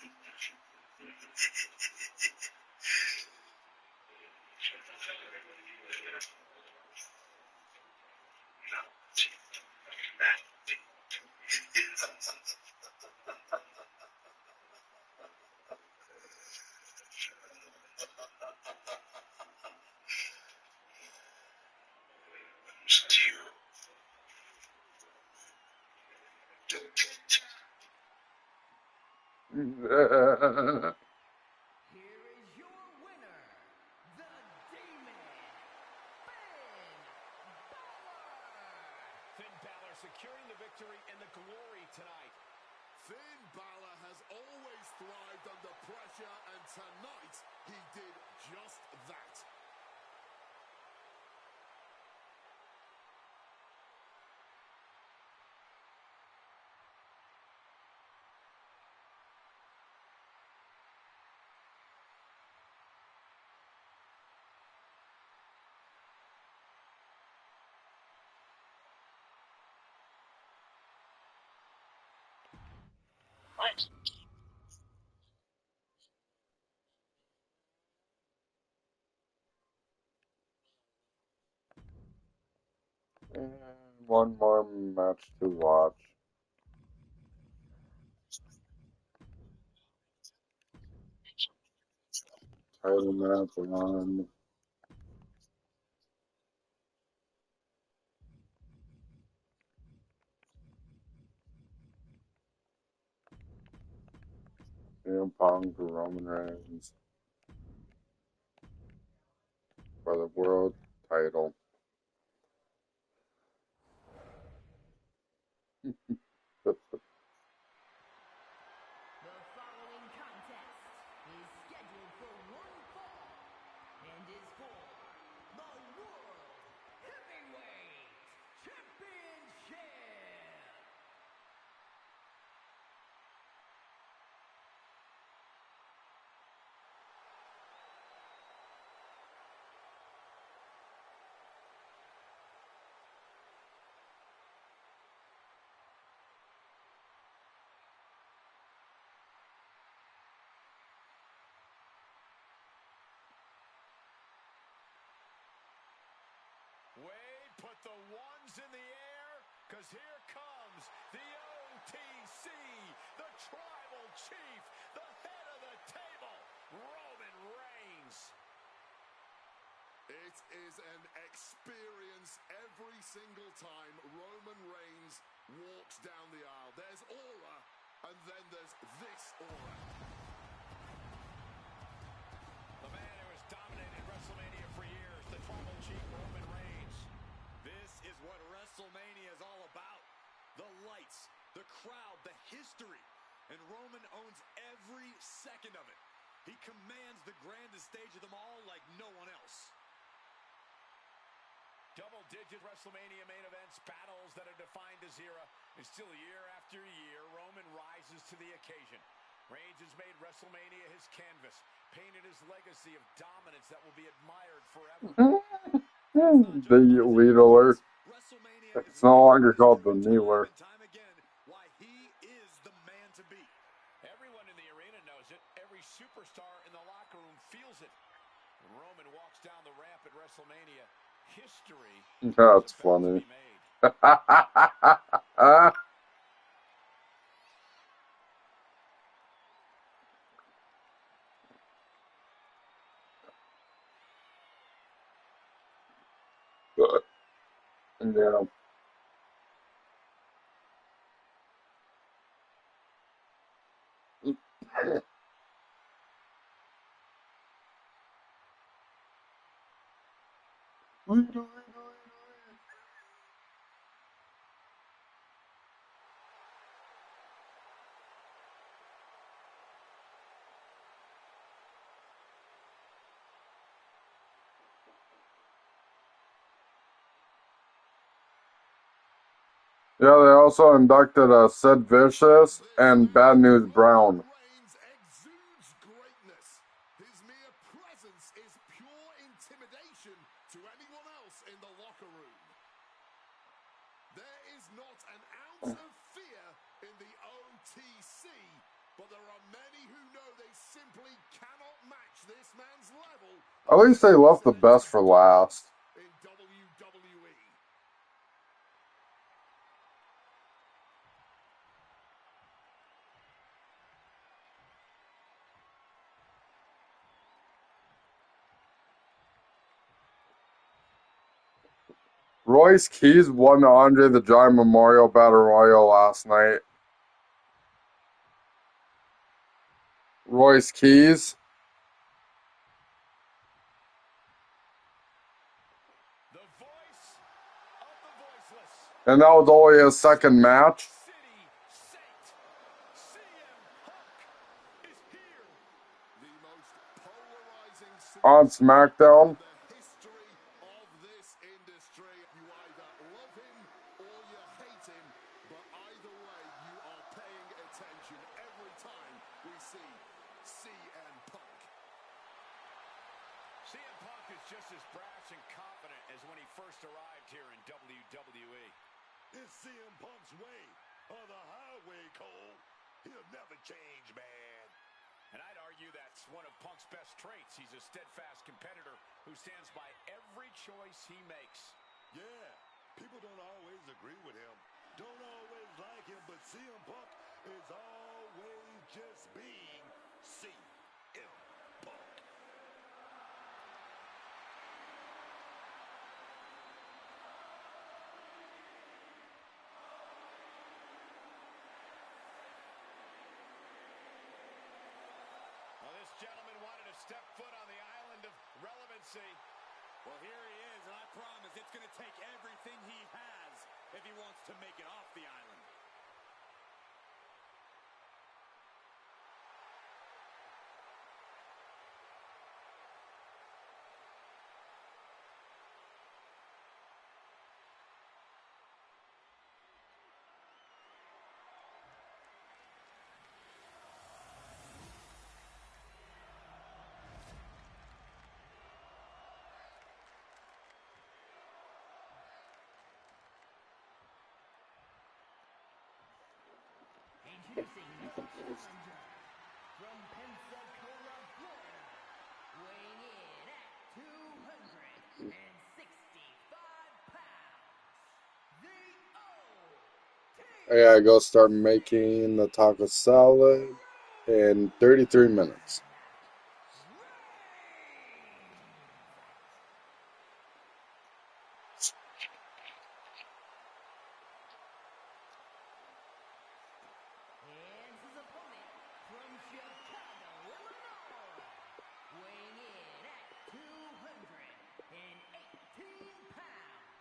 Here is your winner, the Demon, Finn Balor securing the victory and the glory tonight. Finn Balor has always thrived under pressure, and tonight he did just that. And one more match to watch. Title match on. CM Punk, Roman Reigns for the world title. The following contest is scheduled for one fall and is for the World Heavyweight Championship. Wade, put the ones in the air, because here comes the OTC, the Tribal Chief, the head of the table, Roman Reigns. It is an experience every single time Roman Reigns walks down the aisle. There's aura, and then there's this aura. The man who has dominated WrestleMania for years, the Tribal Chief, Roman Reigns. This is what WrestleMania second of it. He commands the grandest stage of them all like no one else. Double-digit Wrestlemania main events, battles that have defined his era, and still year after year, Roman rises to the occasion. Reigns has made Wrestlemania his canvas, painted his legacy of dominance that will be admired forever. The Needler. It's no longer called the Needler. Time again, why he is the man to beat. Everyone in the arena knows it. Every superstar in the locker room feels it. When Roman walks down the ramp at Wrestlemania, history That's funny. Yeah. Yeah, they also inducted Sid Vicious and Bad News Brown. Reigns exudes greatness. His mere presence is pure intimidation to anyone else in the locker room. There is not an ounce of fear in the OTC, but there are many who know they simply cannot match this man's level. At least they left the best for last. In WWE. Royce Keys won the Andre the Giant Memorial Battle Royal last night. Royce Keys. The voice of the voiceless. And that was only his second match. City Saint. CM Punk is here. The most polarizing On SmackDown. the history of this industry. You either love him or you hate him, but either way, you are paying attention every time we see CM Punk. CM Punk is just as brash and confident as when he first arrived here in WWE. It's CM Punk's way or the highway, Cole. He'll never change, man. And I'd argue that's one of Punk's best traits. He's a steadfast competitor who stands by every choice he makes. Yeah, people don't always agree with him, don't always like him, but CM Punk is always just being CM Punk. Well, this gentleman wanted to step foot on the island of relevancy. Well, here he is, and I promise it's going to take everything he has if he wants to make it off the island. Introducing your challenger from Pensacola, Florida, weighing in at 265 pounds, the I gotta go start making the taco salad in 33 minutes. And his opponent from Chicago, Illinois, weighing in at 218 pounds,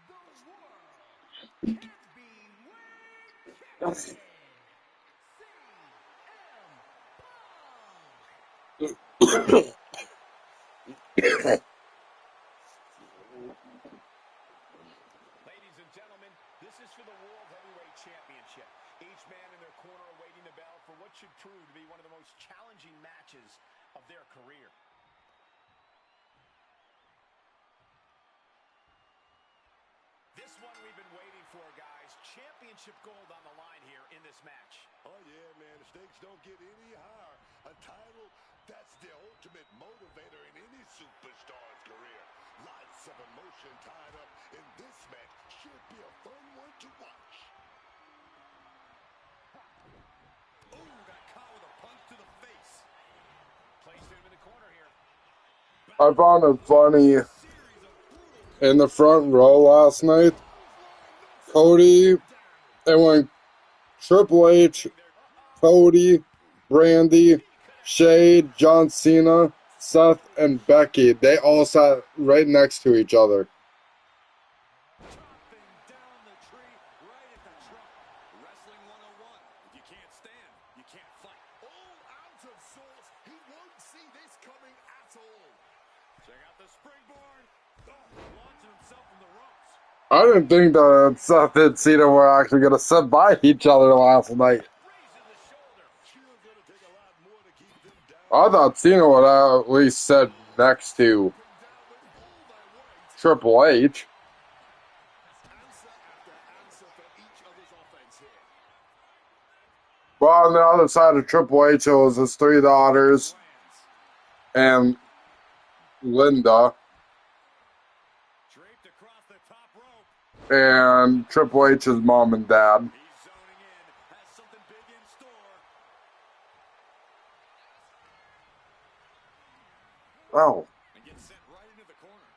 the World Heavyweight Champion, CM Punk. Ladies and gentlemen, this is for the World Heavyweight Championship. Each man in their corner awaiting the bell for what should prove to be one of the most challenging matches of their career. This one we've been waiting for, guys. Championship gold on the line here in this match. Oh, yeah, man. The stakes don't get any higher. A title, that's the ultimate motivator in any superstar's career. Lots of emotion tied up in this match. Should be a fun one to watch. Ooh, got caught with a punch to the face. Placed him in the corner here. I found it funny in the front row last night. Cody, and when Triple H, Cody, Brandy, Shade, John Cena, Seth, and Becky, they all sat right next to each other. Chopping down the tree right at the trunk. Wrestling 101. If you can't stand, you can't fight. All out of sorts. He won't see this coming at all. Check out the springboard. Launching himself from the ropes. I didn't think that Seth and Cena were actually going to sit by each other last night. Raising the shoulder. Sure gonna take a lot more to keep them down. I thought Cena would at least sit next to Them down with all their weight. Triple H. Answer after answer for each other's offense here. Well, on the other side of Triple H, it was his three daughters and Linda. Draped across the top rope. And Triple H's mom and dad. He's zoning in. Has something big in store. Oh. And gets sent right into the corner.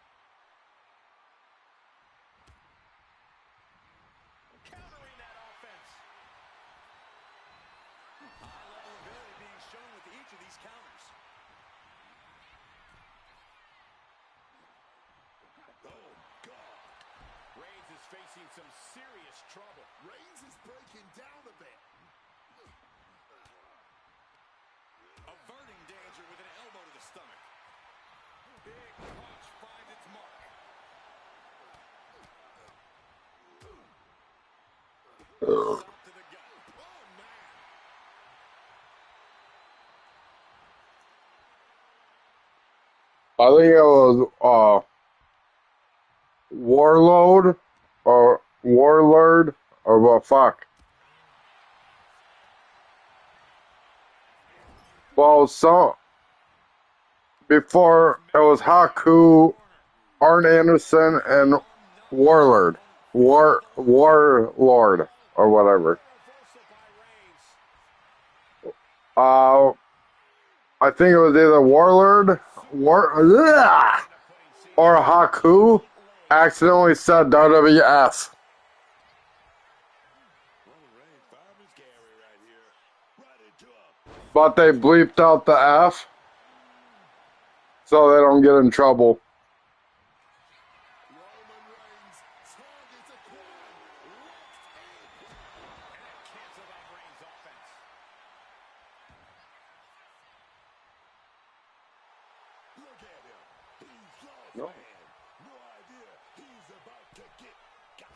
Countering that offense. High-level ability being shown with each of these counters. Oh, God. Reigns is facing some serious trouble. Reigns is breaking down a bit. Averting danger with an elbow to the stomach. Big punch finds its mark. Stop to the gut. Oh, man. I think it was Warlord or Warlord or what fuck. Well, so before it was Haku, Arn Anderson, and Warlord. Warlord or whatever. I think it was either Warlord or Haku accidentally said WWF. Roman Reigns found his carry right here. Right into him. But they bleeped out the F so they don't get in trouble. Roman Reigns targets acquired. Locked in. And canceled out Reigns' offense. Look at him. He's lost, No. man. No idea. He's about to get got.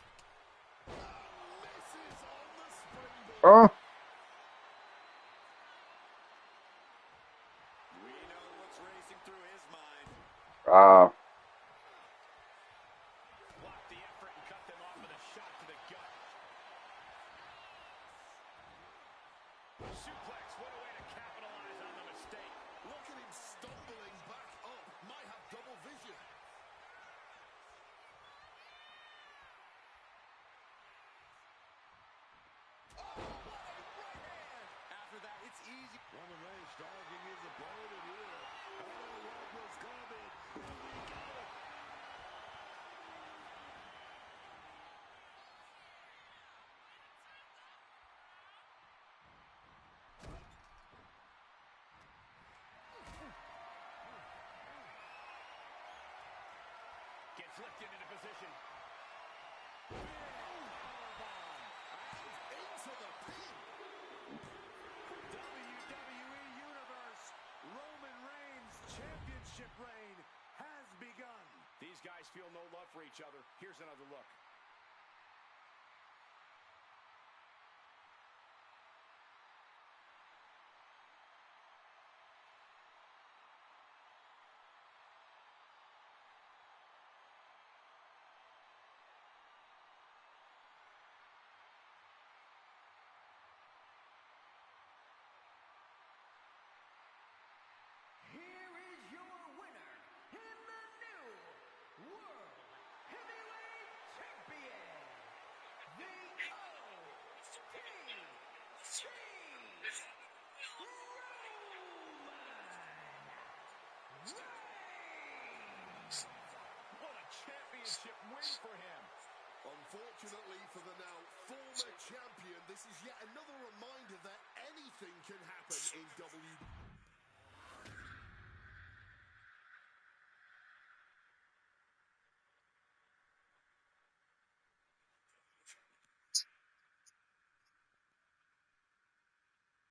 Misses on the springboard. We know what's racing through his mind. Blocked the effort and cut them off with a shot to the gut. Suplex, what a way to capitalize on the mistake. Look at him stumbling back up. Might have double vision. Oh, what a right hand. After that, it's easy. Roman Reigns stalking his opponent here. Oh, what was coming? Here we go. Gets lifted into position. Into the pin. WWE Universe, Roman championship reign has begun. These guys feel no love for each other. Here's another look. Here is your winner in the new World Heavyweight Champion, the OTC Roman Reigns. What a championship win for him. Unfortunately for the now former champion, this is yet another reminder that anything can happen in WWE.